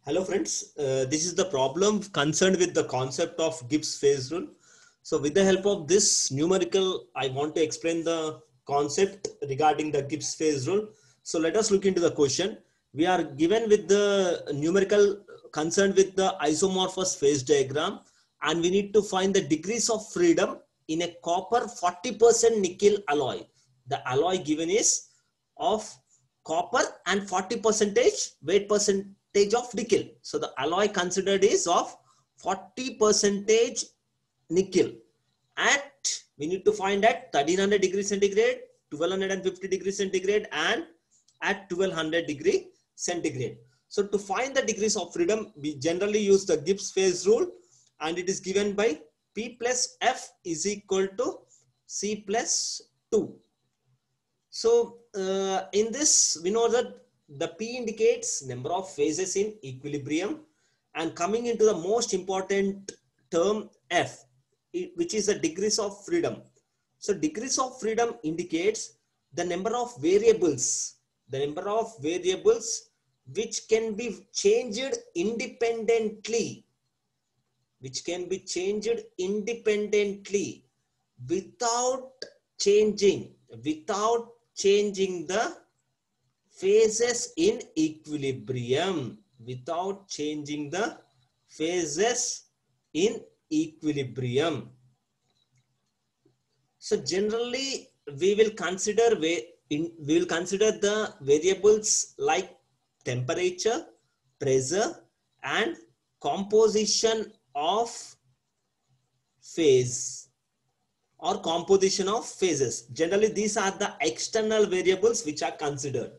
Hello friends, this is the problem concerned with the concept of Gibbs phase rule. So with the help of this numerical, I want to explain the concept regarding the Gibbs phase rule. So let us look into the question. We are given with the numerical concerned with the isomorphous phase diagram, and we need to find the degrees of freedom in a copper 40% nickel alloy. The alloy given is of copper and 40 percentage weight percentage of nickel. So the alloy considered is of 40 percentage nickel. At we need to find at 1300 degrees centigrade, 1250 degrees centigrade, and at 1200 degree centigrade. So to find the degrees of freedom, we generally use the Gibbs phase rule, and it is given by P plus F is equal to C plus 2. So in this, we know that the P indicates number of phases in equilibrium, and coming into the most important term F, which is the degrees of freedom. So degrees of freedom indicates the number of variables which can be changed independently, without changing the phases in equilibrium, So generally we will consider the variables like temperature, pressure, and composition of phase or composition of phases. Generally, these are the external variables which are considered.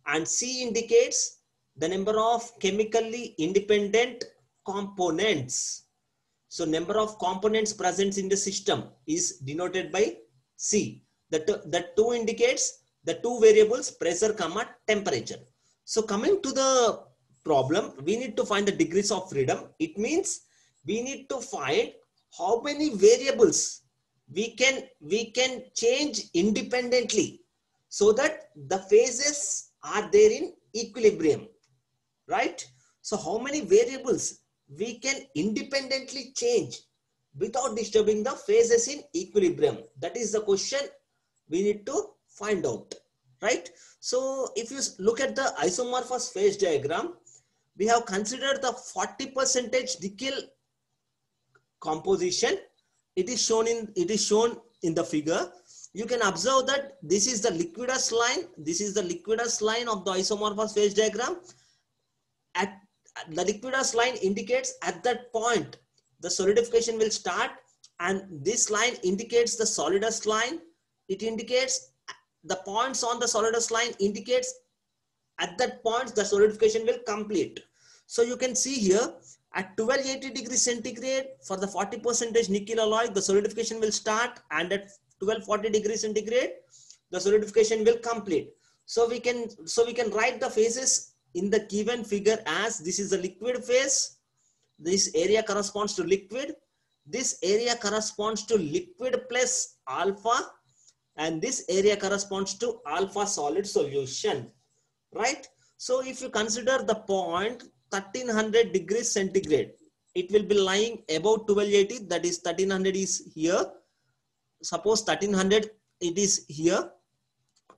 And C indicates the number of chemically independent components. So number of components present in the system is denoted by C. The 2 indicates the 2 variables pressure, temperature. So coming to the problem, we need to find the degrees of freedom. It means we need to find how many variables we can change independently so that the phases are there in equilibrium, right? So how many variables we can independently change without disturbing the phases in equilibrium? That is the question we need to find out, right? So if you look at the isomorphous phase diagram, we have considered the 40% nickel composition. It is shown in the figure. You can observe that this is the liquidus line. This is the liquidus line of the isomorphous phase diagram. At the liquidus line indicates at that point the solidification will start, and this line indicates the solidus line. It indicates the points on the solidus line indicates at that point the solidification will complete. So you can see here at 1280 degrees centigrade for the 40% nickel alloy, the solidification will start, and at 1240 degrees centigrade, the solidification will complete. So we can write the phases in the given figure as this is the liquid phase. This area corresponds to liquid. This area corresponds to liquid plus alpha, and this area corresponds to alpha solid solution, right? So if you consider the point 1300 degrees centigrade, it will be lying above 1280. That is 1300 is here. Suppose 1300 it is here.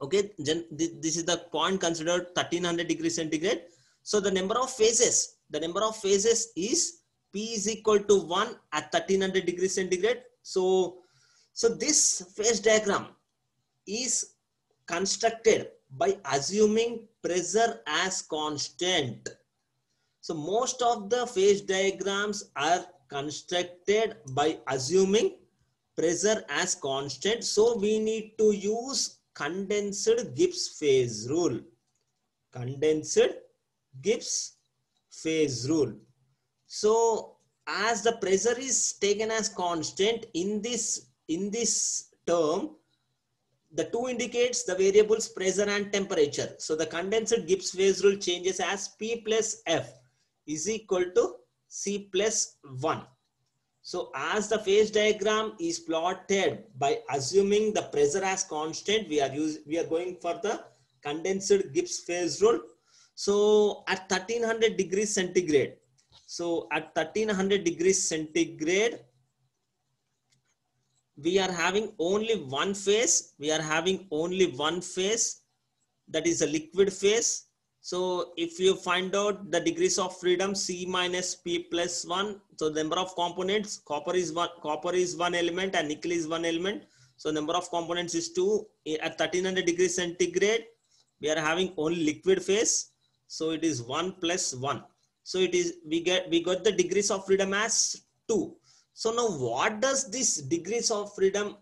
Okay, this is the point considered 1300 degrees centigrade. So the number of phases is P is equal to 1 at 1300 degrees centigrade. So this phase diagram is constructed by assuming pressure as constant. So most of the phase diagrams are constructed by assuming pressure as constant. So we need to use condensed Gibbs phase rule. So as the pressure is taken as constant in this term, the 2 indicates the variables pressure and temperature. So the condensed Gibbs phase rule changes as P plus F is equal to C plus 1. So as the phase diagram is plotted by assuming the pressure as constant, we are going for the condensed Gibbs phase rule. So at 1300 degrees centigrade, so at 1300 degrees centigrade, we are having only one phase. We are having only one phase, that is a liquid phase. So if you find out the degrees of freedom, C minus P plus 1, so the number of components, copper is one element and nickel is one element. So number of components is 2. At 1300 degrees centigrade, we are having only liquid phase. So it is 1 plus 1. So it is, we got the degrees of freedom as 2. So now what does this degrees of freedom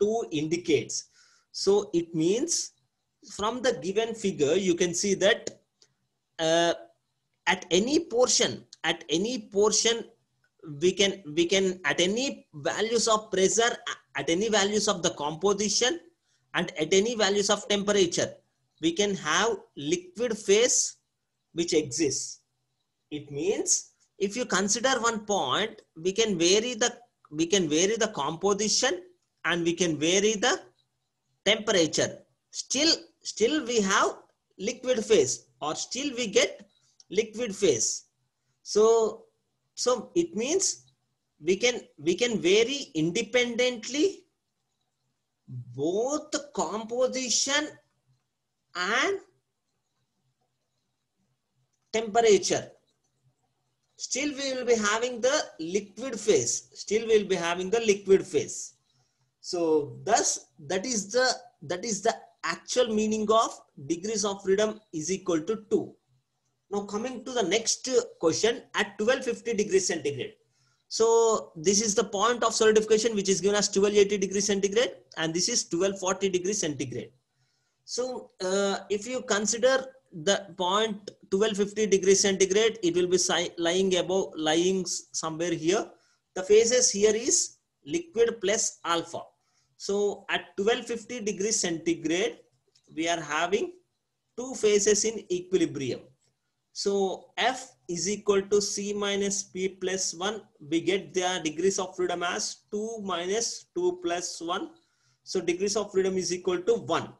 2 indicates? So it means from the given figure, you can see that at any portion, we can at any values of pressure, at any values of the composition, and at any values of temperature, we can have liquid phase which exists. It means if you consider one point, we can vary the composition and we can vary the temperature. Still we have liquid phase, or still we get liquid phase. So it means we can vary independently both the composition and temperature. Still we will be having the liquid phase. So thus that is the actual meaning of degrees of freedom is equal to 2. Now coming to the next question, at 1250 degrees centigrade. So this is the point of solidification which is given as 1280 degrees centigrade, and this is 1240 degrees centigrade. So if you consider the point 1250 degrees centigrade, it will be lying somewhere here. The phases here is liquid plus alpha. So at 1250 degrees centigrade, we are having two phases in equilibrium. So F is equal to C minus P plus 1. We get their degrees of freedom as 2 minus 2 plus 1. So degrees of freedom is equal to 1.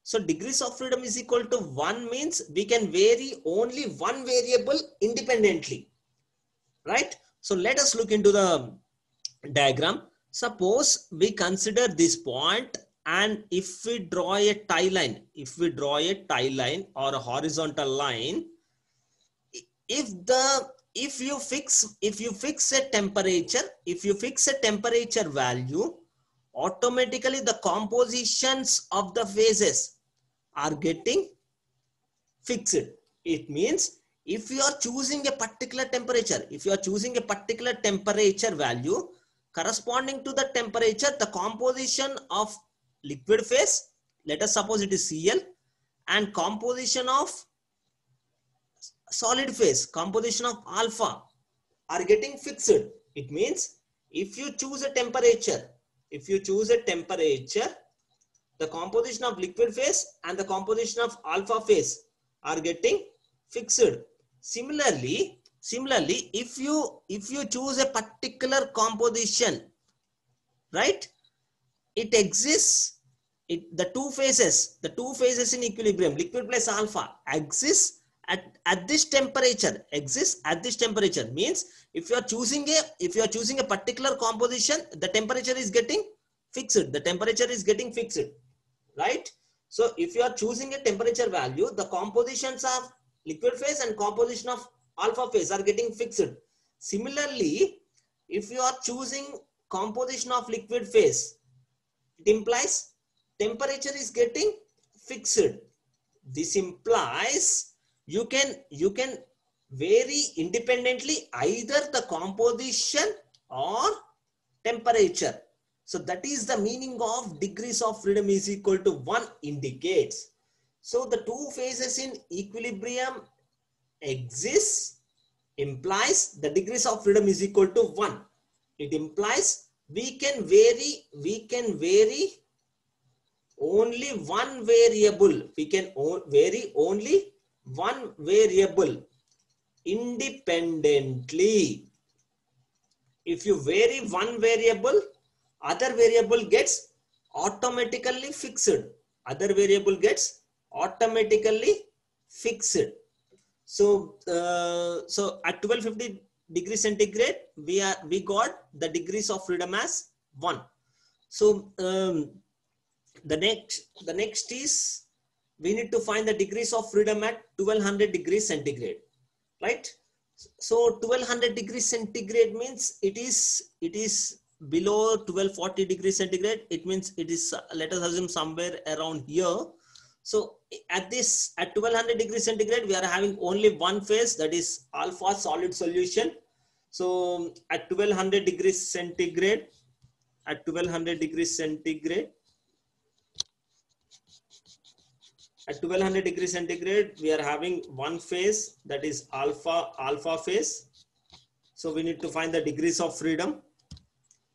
So degrees of freedom is equal to 1 means we can vary only one variable independently, right? So let us look into the diagram. Suppose we consider this point, and if we draw a tie line, or a horizontal line, if you fix a temperature value, automatically the compositions of the phases are getting fixed. It means if you are choosing a particular temperature, value corresponding to the temperature, the composition of liquid phase, let us suppose it is Cl, and composition of solid phase, composition of alpha, are getting fixed. It means if you choose a temperature, the composition of liquid phase and the composition of alpha phase are getting fixed. Similarly, if you choose a particular composition, right, it exists, the two phases in equilibrium, liquid plus alpha, exists at this temperature, means if you are choosing a particular composition, the temperature is getting fixed, right? So if you are choosing a temperature value, the compositions of liquid phase and composition of alpha phase are getting fixed. Similarly, if you are choosing composition of liquid phase, it implies temperature is getting fixed. This implies you can vary independently either the composition or temperature. So that is the meaning of degrees of freedom is equal to 1 indicates. So the two phases in equilibrium exists implies the degrees of freedom is equal to 1. It implies we can vary only one variable. We can vary only one variable independently. If you vary one variable, other variable gets automatically fixed. So at 1250 degrees centigrade, we got the degrees of freedom as 1. So the next is we need to find the degrees of freedom at 1200 degrees centigrade, right? So 1200 degrees centigrade means it is below 1240 degrees centigrade. It means it is, let us assume, somewhere around here. So at 1200 degrees centigrade, we are having only one phase, that is alpha solid solution. So at 1200 degrees centigrade, at 1200 degrees centigrade, at 1200 degrees centigrade, we are having one phase, that is alpha phase. So we need to find the degrees of freedom.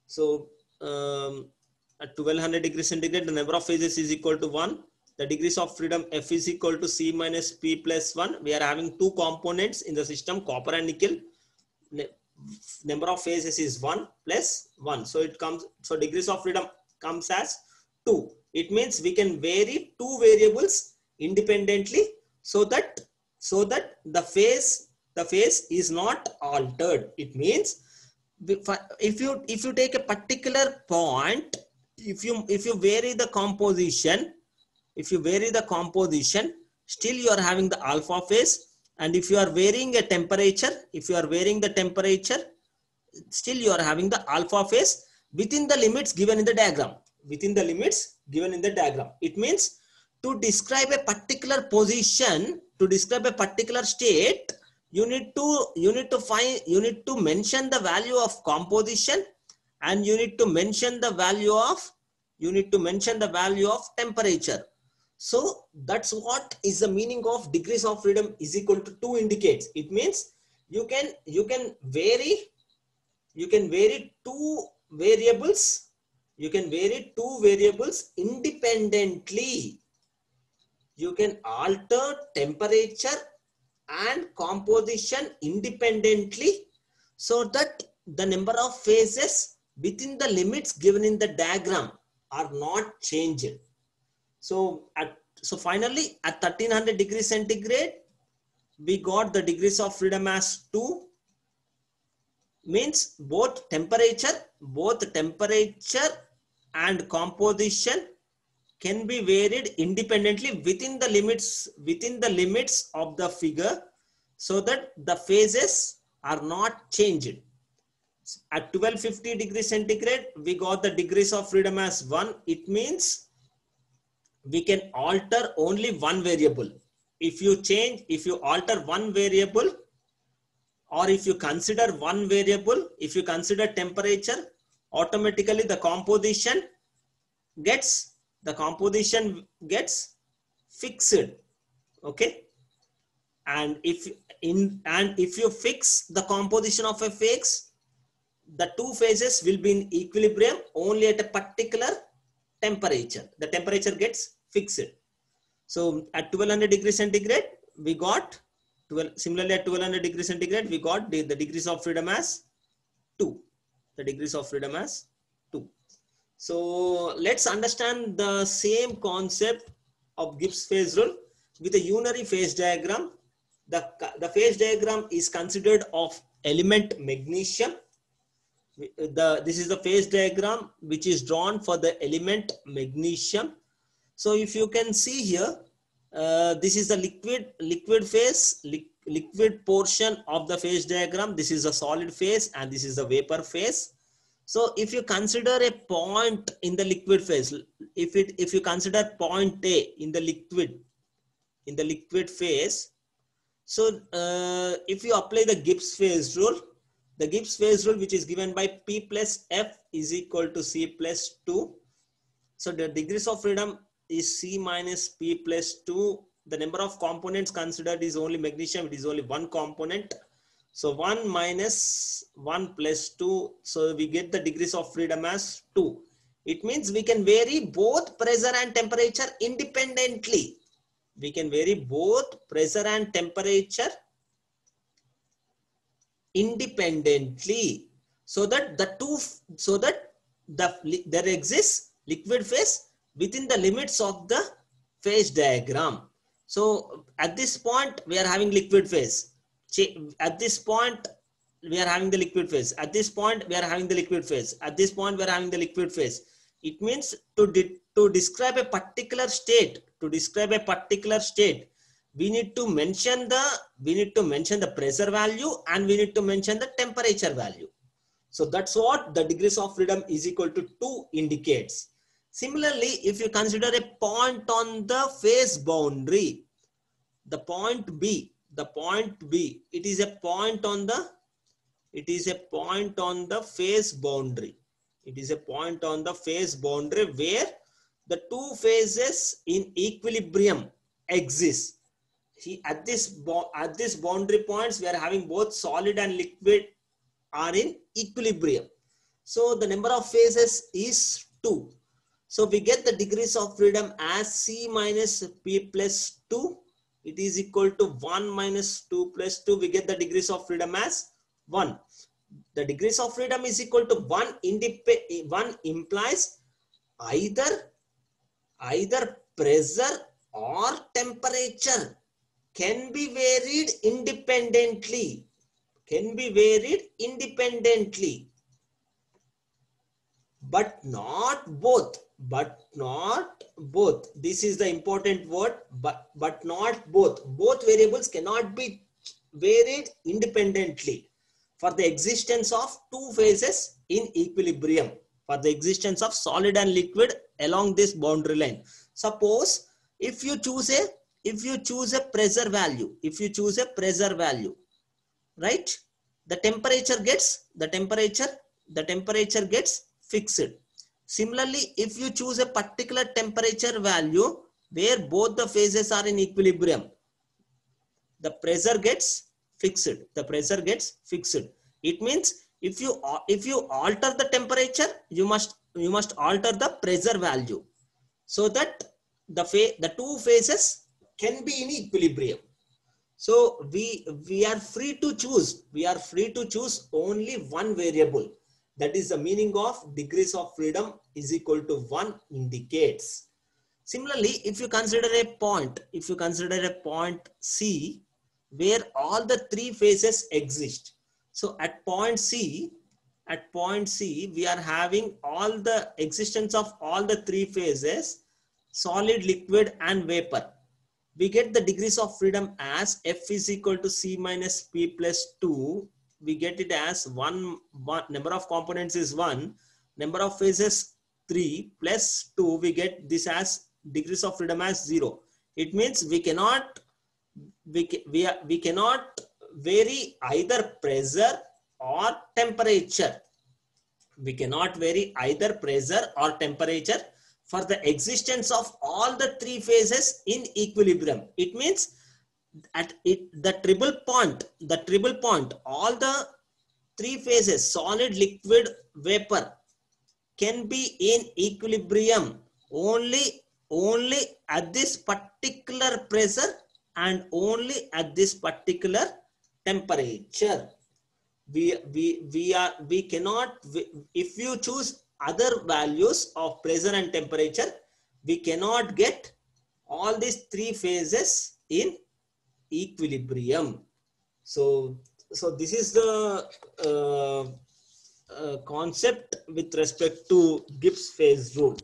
So at 1200 degrees centigrade, the number of phases is equal to 1. The degrees of freedom F is equal to C minus P plus 1. We are having two components in the system, copper and nickel. Number of phases is 1 plus 1. So it comes, so degrees of freedom comes as 2. It means we can vary two variables independently so that the phase is not altered. It means if you take a particular point, if you vary the composition, still you are having the alpha phase. And if you are varying a temperature, still you are having the alpha phase within the limits given in the diagram. It means to describe a particular position, to describe a particular state, you need to mention the value of composition, and you need to mention the value of temperature. So that's what is the meaning of degrees of freedom is equal to 2 indicates. It means you can vary two variables. You can vary two variables independently. You can alter temperature and composition independently so that the number of phases within the limits given in the diagram are not changed. So finally at 1300 degrees centigrade, we got the degrees of freedom as 2. Means both temperature and composition can be varied independently within the limits of the figure, so that the phases are not changed. At 1250 degrees centigrade, we got the degrees of freedom as 1. It means we can alter only one variable. If you alter one variable, or if you consider one variable, if you consider temperature, automatically the composition gets fixed. Okay. And if you fix the composition of a phase, the two phases will be in equilibrium only at a particular temperature. The temperature gets fixed. So at 1200 degrees centigrade, we got similarly at 1200 degrees centigrade, we got the degrees of freedom as 2. The degrees of freedom as 2. So let's understand the same concept of Gibbs phase rule with a unary phase diagram. The phase diagram is considered of element magnesium. This is the phase diagram which is drawn for the element magnesium. So if you can see here, this is the liquid phase, liquid portion of the phase diagram. This is the solid phase and this is the vapor phase. So if you consider a point in the liquid phase, if you consider point A in the liquid phase, so if you apply the Gibbs phase rule, which is given by P plus F is equal to C plus 2. So the degrees of freedom is C minus P plus 2. The number of components considered is only magnesium. It is only one component. So 1 minus 1 plus 2. So we get the degrees of freedom as 2. It means we can vary both pressure and temperature independently. We can vary both pressure and temperature independently, so that there exists liquid phase within the limits of the phase diagram. So at this point, we are having liquid phase. At this point, we are having the liquid phase. At this point, we are having the liquid phase. At this point, we are having the liquid phase. It means to describe a particular state, we need to mention the pressure value and we need to mention the temperature value. So that's what the degrees of freedom is equal to 2 indicates. Similarly, if you consider a point on the phase boundary, the point B, it is a point on the phase boundary. It is a point on the phase boundary where the two phases in equilibrium exist. See, at this boundary points, we are having both solid and liquid are in equilibrium. So the number of phases is 2. So we get the degrees of freedom as C minus P plus 2. It is equal to 1 minus 2 plus 2. We get the degrees of freedom as 1. The degrees of freedom is equal to 1. 1 implies either pressure or temperature can be varied independently. But not both. This is the important word. But not both. Both variables cannot be varied independently for the existence of two phases in equilibrium, for the existence of solid and liquid along this boundary line. Suppose if you choose a pressure value, right, the temperature gets fixed. Similarly, if you choose a particular temperature value where both the phases are in equilibrium, the pressure gets fixed. It means if you alter the temperature, you must alter the pressure value so that the two phases can be in equilibrium. So we are free to choose only one variable. That is the meaning of degrees of freedom is equal to 1 indicates. Similarly, if you consider a point C where all the three phases exist. So at point C, we are having all the existence of all the three phases, solid, liquid and vapor. We get the degrees of freedom as F is equal to C minus P plus 2. We get it as one number of components is 1, number of phases 3 plus 2. We get this as degrees of freedom as 0. It means we cannot vary either pressure or temperature. For the existence of all the three phases in equilibrium. It means at the triple point, all the three phases, solid, liquid, vapor, can be in equilibrium only at this particular pressure and only at this particular temperature. We cannot, if you choose other values of pressure and temperature, we cannot get all these three phases in equilibrium. So this is the concept with respect to Gibbs phase rule.